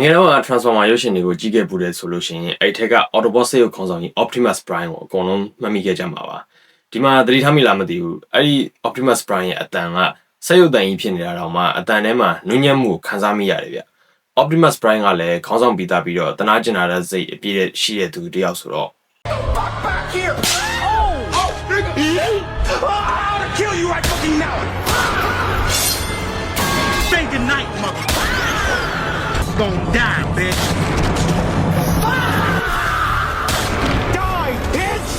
ငယ်တော့က Transformer ရုပ်ရှင်တွေကိုကြည့်ခဲ့ပူတယ်ဆိုလို့ရှိရင်အဲ့ထက်က Autobot စိတ်ရုပ်ခေါင်းဆောင်ကြီး Optimus Prime ကိုအကုန်လုံးမှတ်မိခဲ့ကြမှာပါဒီမှာသတိထားမိလားမသိဘူးအဲ့ဒီ Optimus Prime ရဲ့အတန်ကစိတ်ရုပ်တန်ကြီးဖြစ်နေတာတော့မှအတန်ထဲမှာနူးညံ့မှုကိုခံစားမိရတယ်ဗျ Optimus Prime ကလည်းခေါင်းဆောင်ပြီးသားပြီးတော့တနာကျင်လာတဲ့စိတ်အပြည့်ရှိတဲ့သူတယောက်ဆိုတော့Kill you right fucking now. Say goodnight, mother. Gonna die, bitch. Die, bitch.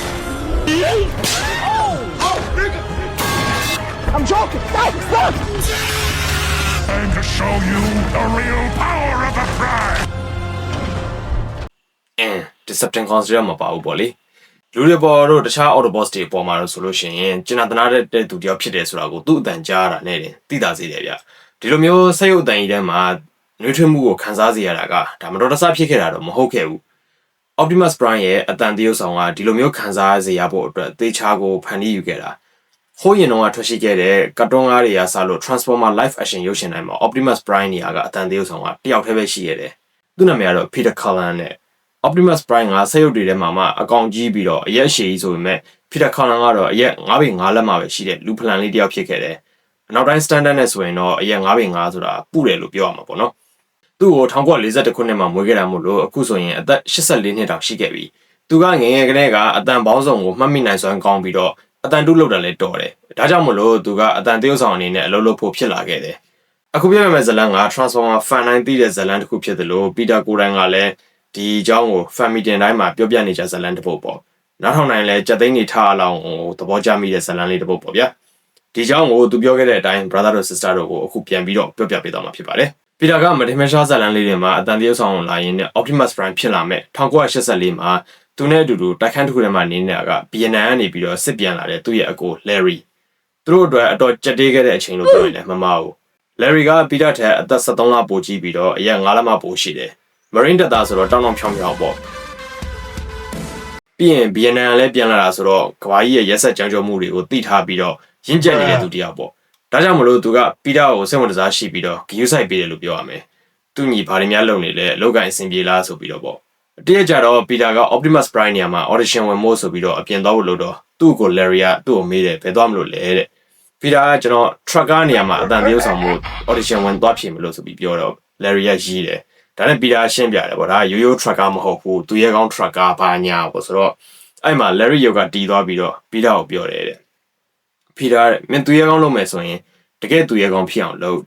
Oh, nigga. I'm joking. Stop. Time to show you the real power of a prime. Deception consider မပါဘူးပေါ့လေလူတွေပေါ်တော့တခြား Autobots တွေပေါ်မှာတော့ဆိုလို့ရှိရင်ကျင်နာတနာတဲ့သူတယောက်ဖြစ်တယ်ဆိုတာကိုသူ့အတန်ကြားရတာနဲ့တင်သိတာစေတယ်ဗျဒီလိုမျိုးစိတ်ရုပ်အတန်ကြီးထဲမှာနှွေးထွေးမှုကိုခံစားစေရတာကဒါမတော်တဆဖြစ်ခဲ့တာတော့မဟုတ်ခဲ့ဘူး Optimus Prime ရဲ့အတန်တရုပ်ဆောင်ကဒီလိုမျိုးခံစားစေရဖို့အတွက်သေချာကိုဖန်တီးယူခဲ့တာဟိုးရင်တော့ထွက်ရှိခဲ့တဲ့ကတ်တွန်းကားတွေကစလို့ Transformer Live Action ရုပ်ရှင်တိုင်းမှာ Optimus Prime နေရာကအတန်တရုပ်ဆောင်ကတယောက်တည်းပဲရှိခဲ့တယ်သူ့နာမည်ကတော့ Peter Cullen နဲ့Optimus Prime ကစိတ်ရုပ်တွေထဲမှာမှအကောင်ကြီးပြီးတော့အရက်ရှည်ကြီးဆိုပေမဲ့ Peter Cullen ကတော့အရက်9ပေ9လက်မှာပဲရှိတဲ့လူဖလန်လေးတယောက်ဖြစ်ခဲ့တယ်။နောက်တိုင်း standard နဲ့ဆိုရင်တော့အရက်9ပေ9ဆိုတာပုတယ်လို့ပြောရမှာပေါ့နော်။သူ့ကို1941ခုနှစ်မှာမွေးခဲ့တာမို့လို့အခုဆိုရင်အသက်84နှစ်တောင်ရှိခဲ့ပြီ။သူကငယ်ငယ်ကလေးကအတန်ပေါင်းစုံကိုမှတ်မိနိုင်စွမ်းကောင်းပြီးတော့အတန်တုလုပ်တာလည်းတော်တယ်။ဒါကြောင့်မို့လို့သူကအတန်တရုပ်ဆောင်အနေနဲ့အလုပ်လုပ်ဖို့ဖြစ်လာခဲ့တယ်။အခုပြရမယ့်ဇာတ်လမ်းက Transformer fan တိုင်းသိတဲ့ဇာတ်လမ်းတစ်ခုဖြစ်တယ်လို့ Peter ကိုယ်တိုင်ကလည်းဒီအကြောင်းကို family တင်တိုင်းမှာပြောပြနေကြဇာတ်လမ်းတစ်ပုဒ်ပေါ့နောက်ထောင်နိုင်လဲကြက်သိန်းနေထားအောင်သဘောကျမိတဲ့ဇာတ်လမ်းလေးတစ်ပုဒ်ပေါ့ဗျာဒီအကြောင်းကိုသူပြောခဲ့တဲ့အတိုင်း brother တို့ sister တို့ကိုအခုပြန်ပြီးတော့ပြောပြပေးသွားမှာဖြစ်ပါတယ်ပီတာကမတင်မရှားဇာတ်လမ်းလေးတွေမှာအတန်တရုပ်ဆောင်လာရင်းနဲ့ Optimus Prime ဖြစ်လာမဲ့1984မှာသူနဲ့အတူတူတိုက်ခန်းတစ်ခုထဲမှာနေနေတာက BNN ကနေပြီးတော့စစ်ပြန်လာတဲ့သူ့ရဲ့အကို Larry သူတို့အတွက်အတော်ကြက်တေးခဲ့တဲ့အချိန်လို့ပြောရင်လည်းမမှားဘူး Larry ကပီတာထက်အသက်73လပိုကြီးပြီးတော့အရက်9လမှပိုရှိတယ်Marine တက်သားဆိုတော့တောင်းတောင်းဖြောင်းဖြောင်းပေါ့ပြီးရင် BNN လည်းပြန်လာတာဆိုတော့ကဘာကြီးရဲ့ရက်ဆက်ကြောင်ကြောမှုတွေကိုသိထားပြီးတော့ရင့်ကျက်နေတဲ့သူတယောက်ပေါ့ဒါကြောင့်မလို့သူကပီတာကိုစိတ်ဝင်စားရှိပြီးတော့ဂယူးဆိုင်ပေးတယ်လို့ပြောရမယ်သူညီဘာတွေများလုပ်နေလဲအလုပ်ကအဆင်ပြေလားဆိုပြီးတော့ပေါ့တရက်ကြတော့ပီတာက Optimus Prime နေရာမှာ audition ဝင်မို့ဆိုပြီးတော့အပြင်သွားဖို့လို့တော့သူ့ကို Larry ကသူ့ကိုမေးတယ်ဘယ်သွားမလို့လဲတဲ့ပီတာကကျွန်တော် truck ကားနေရာမှာအတန်တရုပ်ဆောင်မှု audition ဝင်သွားဖြစ်မလို့ဆိုပြီးပြောတော့ Larry ကရေးတယ်ဒါနဲ့ပီတာရှင်းပြတယ်ပေါ့ဒါရိုးရိုး trucker မဟုတ်ဘူးသူရဲ့ကောင်း trucker ဘာညာပေါ့ဆိုတော့အဲ့မှာ Larry ရုပ်ကတီးသွားပြီးတော့ပီတာကိုပြောတယ်တဲ့ပီတာမင်းသူရဲ့ကောင်းလုပ်မယ်ဆိုရင်တကယ်သူရဲ့ကောင်းဖြစ်အောင်လုပ်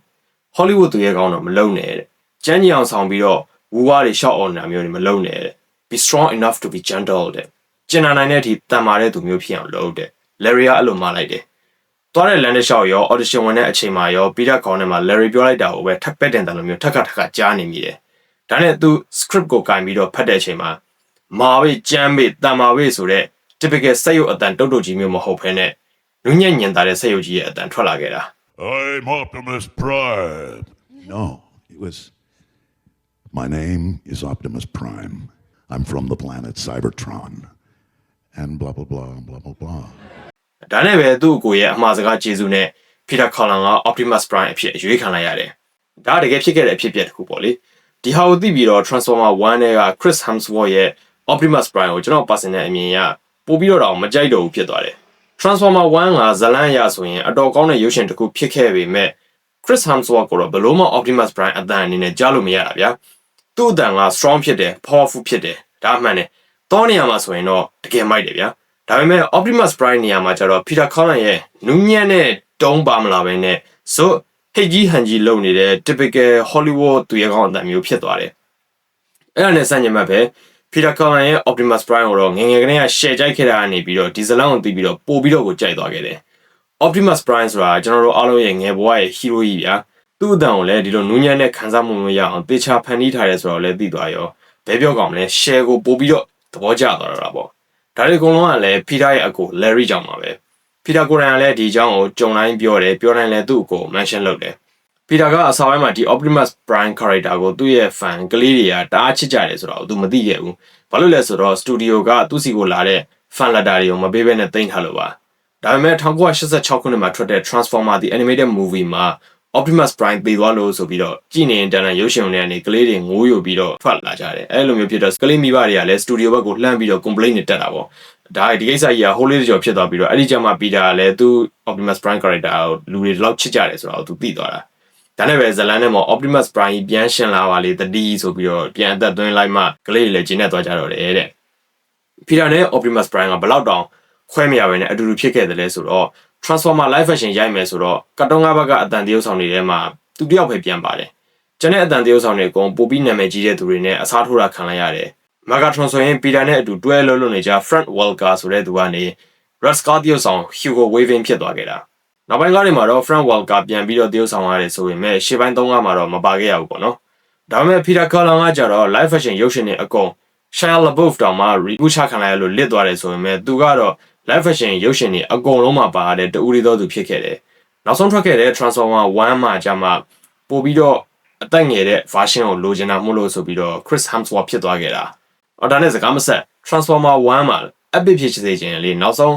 Hollywood သူရဲ့ကောင်းတော့မလုပ်နဲ့တဲ့ကျန်းကြီးအောင်ဆောင်ပြီးတော့ဝူဝါးတွေ short on တာမျိုးတွေမလုပ်နဲ့တဲ့ be strong enough to be gentle တဲ့ကျင်နာနိုင်တဲ့အထိတန်မာတဲ့သူမျိုးဖြစ်အောင်လုပ်တဲ့ Larry ကအဲ့လိုမှားလိုက်တယ်သွားတဲ့လမ်းတစ်လျှောက်ရော audition ဝင်တဲ့အချိန်မှာရောပီတာခေါင်းထဲမှာ Larry ပြောလိုက်တာကိုပဲထပ်ပက်တင်တယ်လို့မျိုးထပ်ခါကြားနေမိတယ်ဒါနဲ့သူ script ကိုကင်ပြီးတော့ဖတ်တဲ့အချိန်မှာမာဝေးကြမ်းဝေးတန်မာဝေးဆိုတဲ့ typical စက်ရုပ်အတန်တုတ်တုတ်ကြီးမျိုးမဟုတ်ဘဲနဲ့နူးညံ့ညင်သာတဲ့စက်ရုပ်ကြီးရဲ့အတန်ထွက်လာခဲ့တာ I'm Optimus Prime. No, it was. My name is Optimus Prime. I'm from the planet Cybertron. And blah, blah, blah, blah, blah, blah. ဒါနဲ့ပဲသူ့ကိုရဲ့အမှားစကားကျေးဇူးနဲ့ Peter Cullen က Optimus Prime အဖြစ်အရွေးခံလိုက်ရတယ်ဒါတကယ်ဖြစ်ခဲ့တဲ့အဖြစ်အပျက်တစ်ခုပေါ့လေဒီဟာကိုသိပြီးတော့ Transformer 1ထဲက Chris Hemsworth ရဲ့ Optimus Prime ကိုကျွန်တော် personal အမြင်အရပို့ပြီးတော့မကြိုက်တော့ဘူးဖြစ်သွားတယ် Transformer 1ကဇလန်ရဆိုရင်အတော်ကောင်းတဲ့ရုပ်ရှင်တစ်ခုဖြစ်ခဲ့ပေမဲ့ Chris Hemsworth ကိုတော့ဘယ်လို့မှ Optimus Prime အတန်အနေနဲ့ကြားလို့မရတာဗျာသူ့အတန်က strong ဖြစ်တယ် powerful ဖြစ်တယ်ဒါမှန်တယ်တောနေရာမှာဆိုရင်တော့တကယ်မိုက်တယ်ဗျာဒါပေမဲ့ Optimus Prime နေရာမှာကျတော့ Peter Cullen ရဲ့နူးညံ့တဲ့တုံးပါမလာဘဲနဲ့ဆိုဟိတ်ကြီးဟန်ကြီးလုပ်နေတဲ့ typical Hollywood သူရဲ့ကောင်းအတန်မျိုးဖြစ်သွားတယ်အဲ့ဒါနဲ့စัญญမတ်ပဲ Peter Cullen ရဲ့ Optimus Prime ကိုတော့ငယ်ငယ်ကတည်းက share ကြိုက်ခဲ့တာကနေပြီးတော့ဒီဇလန်ကိုသိပြီးတော့ပို့ပြီးတော့ကိုကြိုက်သွားခဲ့တယ် Optimus Prime ဆိုတာကျွန်တော်တို့အားလုံးရဲ့ငယ်ဘဝရဲ့ hero ကြီးဗျာသူ့အတန်ကိုလည်းဒီလိုနူးညံ့တဲ့ခံစားမှုမျိုးရအောင်တေချာဖန်တီးထားတယ်ဆိုတော့လည်းသိသွားရောဘဲပြောကောင်မလဲ share ကိုပို့ပြီးတော့သဘောကျသွားတာပေါ့ဒါတွေအကုန်လုံးကလည်း Peter ရဲ့အကို Larry ကြောင့်ပါပဲ Peter ကိုယ်တိုင်ကလည်းဒီအကြောင်းကိုကြုံတိုင်းပြောတယ်ပြောတိုင်းလည်းသူ့ကို mention လုပ်တယ် Peter ကအစားပိုင်းမှာဒီ Optimus Prime character ကိုသူ့ရဲ့ fan ကလေးတွေကတအားချစ်ကြတယ်ဆိုတော့သူမသိခဲ့ဘူးဘာလို့လဲဆိုတော့ studio ကသူ့စီကိုလာတဲ့ fan letter တွေကိုမပေးဘဲနဲ့တင်ထားလို့ပါဒါပေမဲ့1986ခုနှစ်မှာထွက်တဲ့ Transformer the Animated Movie မှာ Optimus Prime ပေးသွားလို့ဆိုပြီးတော့ကြည်နေတန်းတန်းရုပ်ရှင်တွေကနေကလေးတွေငိုးယူပြီးတော့ထွက်လာကြတယ်အဲ့လိုမျိုးဖြစ်တော့ကလေးမိဘတွေကလည်း studio ဘက်ကိုလှမ်းပြီးတော့ complaint တွေတက်တာပေါ့ဒါဒီကိစ္စကြီးက whole လေးကြော်ဖြစ်သွားပြီးတော့အဲ့ဒီကျမှ Peter ကလည်းသူ Optimus Prime character ကိုလူတွေလောက်ချစ်ကြတယ်ဆိုတော့သူသိသွားတာဒါနဲ့ပဲဇလန်နဲ့မှာ Optimus Prime ပြန်ရှင်လာပါလေတတိဆိုပြီးတော့ပြန်အသက်သွင်းလိုက်မှကလေးတွေလည်းကျင်းနေသွားကြတော့တယ်တဲ့ Peter နဲ့ Optimus Prime ကဘလောက်တောင်ခွဲမရဘဲနဲ့အတူတူဖြစ်ခဲ့တယ်လဲဆိုတော့ Transformer live action ရိုက်မယ်ဆိုတော့ကတ်တုန်း၅ဘက်ကအတန်တရုပ်ဆောင်တွေထဲမှာသူတယောက်ပဲပြန်ပါတယ်ကျန်တဲ့အတန်တရုပ်ဆောင်တွေအကုန်ပိုပြီးနာမည်ကြီးတဲ့သူတွေနဲ့အစားထိုးတာခံလိုက်ရတယ်Megatron ဆိုရင် Peter နဲ့အတူတွဲလို့နေကြ Frank Welker ဆိုတဲ့သူကနေ Red Skull တရုပ်ဆောင် Hugo Weaving ဖြစ်သွားခဲ့တာနောက်ပိုင်းကားတွေမှာတော့ Frank Welker ပြန်ပြီးတော့တရုပ်ဆောင်ရတယ်ဆိုပေမဲ့ရှေ့ပိုင်း၃ကမှာတော့မပါခဲ့ရဘူးပေါ့နော်ဒါပေမဲ့ Peter Cullen ကကြတော့ live action ရုပ်ရှင်တွေအကုန် Shia LaBeouf တောင်မှ reboot ချခံလိုက်ရလို့လစ်သွားတယ်ဆိုပေမဲ့သူကတော့ live action ရုပ်ရှင်တွေအကုန်လုံးမှာပါတဲ့တူရီတော်သူဖြစ်ခဲ့တယ်နောက်ဆုံးထွက်ခဲ့တဲ့ Transformer 1မှာကြာမှပို့ပြီးတော့အသက်ငယ်တဲ့ version ကိုလိုချင်တာမို့လို့ဆိုပြီးတော့ Chris Hemsworth ဖြစ်သွားခဲ့တာဒါနဲ့စကားမဆက် Transformer 1မှာ epic ဖြစ်စေခြင်းလေနောက်ဆုံး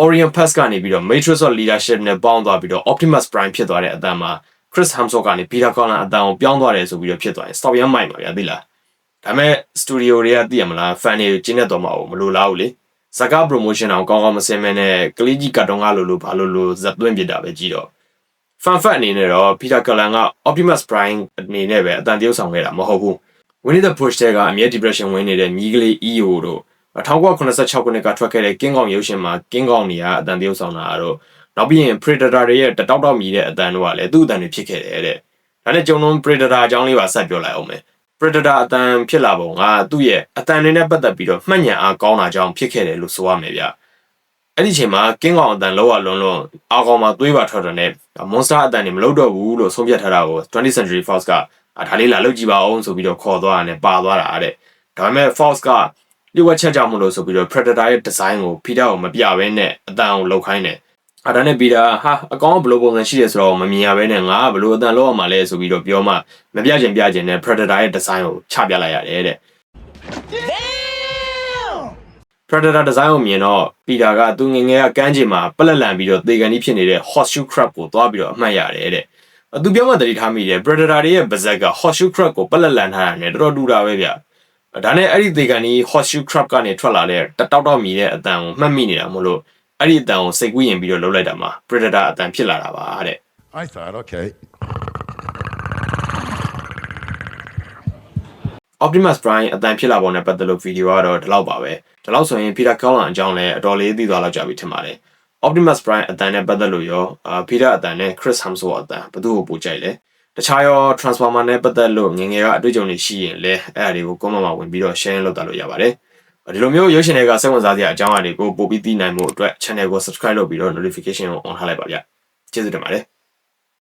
Orion Pass ကနေပြီးတော့ Matrix of Leadership နဲ့ပေါင်းသွားပြီးတော့ Optimus Prime ဖြစ်သွားတဲ့အတန်းမှာ Chris Hemsworth ကနေ Peter Cullen အတန်းကိုပြောင်းသွားတယ်ဆိုပြီးတော့ဖြစ်သွားရင် stop ရမ်းမိုက်ပါဗျာသိလားဒါပေမဲ့ studio တွေကသိရမလား fan တွေကျင်းနေတော့မှာမလို့လားဘူးလေဇကာ promotion အောင်ကောင်းကောင်းမစင်မဲနဲ့ကလေးကြီးကတ်တုံးကလိုဘာလို့ဇက်သွင်းပြတာပဲကြီးတော့ fan fact အနေနဲ့တော့ Peter Cullen က Optimus Prime အနေနဲ့ပဲအတန်တရုပ်ဆောင်ခဲ့တာမဟုတ်ဘူး Winnie the Pooh တဲကအမြဲ depression ဝင်နေတဲ့မြီးကလေး EO တို့1986ခုနှစ်ကထွက်ခဲ့တဲ့ King Kong ရုပ်ရှင်မှာ King Kong နေရာအတန်တရုပ်ဆောင်တာတို့နောက်ပြီးရင် Predator တွေရဲ့တတောက်တောက်မြည်တဲ့အတန်တို့ကလည်းသူ့အတန်တွေဖြစ်ခဲ့တယ်တဲ့ဒါနဲ့ကျုံလုံး Predator အကြောင်းလေးပါဆက်ပြောလိုက်အောင်မယ် Predator အတန်ဖြစ်လာပုံကသူ့ရဲ့အတန်တွေနဲ့ပတ်သက်ပြီးတော့မှတ်ဉာဏ်အားကောင်းတာကြောင့်ဖြစ်ခဲ့တယ်လို့ဆိုရမယ်ဗျအဲ့ဒီချိန်မှာ King Kong အတန်လောကလွန်အားကောင်းမှာသွေးပါထွက်တယ်နဲ့ Monster အတန်တွေမလုပ်တော့ဘူးလို့ဆုံးဖြတ်ထားတာကို 20th Century Fox ကဒါလေးလာလုပ်ကြည့်ပါအောင်ဆိုပြီးတော့ခေါ်သွားတာနဲ့ပါသွားတာတဲ့ဒါပေမဲ့ Fox ကလျှို့ဝှက်ချက်ကြောင့်မလို့ဆိုပြီးတော့ Predator ရဲ့ design ကို Peter ကိုမပြဘဲနဲ့အတန်ကိုလောက်ခိုင်းတယ်ဒါနဲ့ Peter ဟာအကောင်ဘယ်လိုပုံစံရှိတယ်ဆိုတော့မမြင်ရဘဲနဲ့ငါကဘယ်လိုအတန်လောက်အောင်မလဲဆိုပြီးတော့ပြောမှမပြချင်နဲ့ Predator ရဲ့ design ကိုချပြလိုက်ရတယ်တဲ့ Predator design ကိုမြင်တော့ Peter ကသူငငယ်ကကန်းချင်မှာပလက်လန်ပြီးတော့သေကန်ကြီးဖြစ်နေတဲ့ Horseshoe Crab ကိုသွားပြီးတော့အမှတ်ရတယ်တဲ့သူပြောမှတတိထားမိတယ် Predator တွေရဲ့ပါဇက်က Horseshoe Crab ကိုပလက်လန်ထားတာနဲ့တော်တော်တူတာပဲဗျဒါနဲ့အဲ့ဒီသေကန်ကြီး Horseshoe Crab ကနေထွက်လာတဲ့တောက်တောက်မြည်တဲ့အတန်ကိုမှတ်မိနေတာမို့လို့အဲ့ဒီအတန်ကိုစိတ်ကူးရင်ပြီးတော့လှုပ်လိုက်တာမှာ Predator အတန်ဖြစ်လာတာပါတဲ့ I thought, okay. Optimus Prime အတန်ဖြစ်လာပုံနဲ့ပတ်သက်လို့ဗီဒီယိုကတော့ဒီလောက်ပါပဲဒီလောက်ဆိုရင် Peter Cullen အကြောင်းလည်းအတော်လေးသိသွားလောက်ကြပြီထင်ပါတယ် Optimus Prime အတန်နဲ့ပတ်သက်လို့ရောPeter အတန်နဲ့ Chris Hemsworth အတန်ဘယ်သူ့ကိုပိုကြိုက်လဲတခြားရော Transformer နဲ့ပတ်သက်လို့ငငယ်ကအတွေ့အကြုံတွေရှိရင်လည်းအဲ့အရာတွေကို comment မှာဝင်ပြီးတော့ share လုပ်တာလို့ရပါတယ်ဒီလိုမျိုးရုပ်ရှင်တွေကစိတ်ဝင်စားစရာအကြောင်းအရာတွေကိုပို့ပြီးသိနိုင်မှုအတွက် channel ကို subscribe လုပ်ပြီးတော့ notification ကို on ထားလိုက်ပါဗျကျေးဇူးတင်ပါတယ်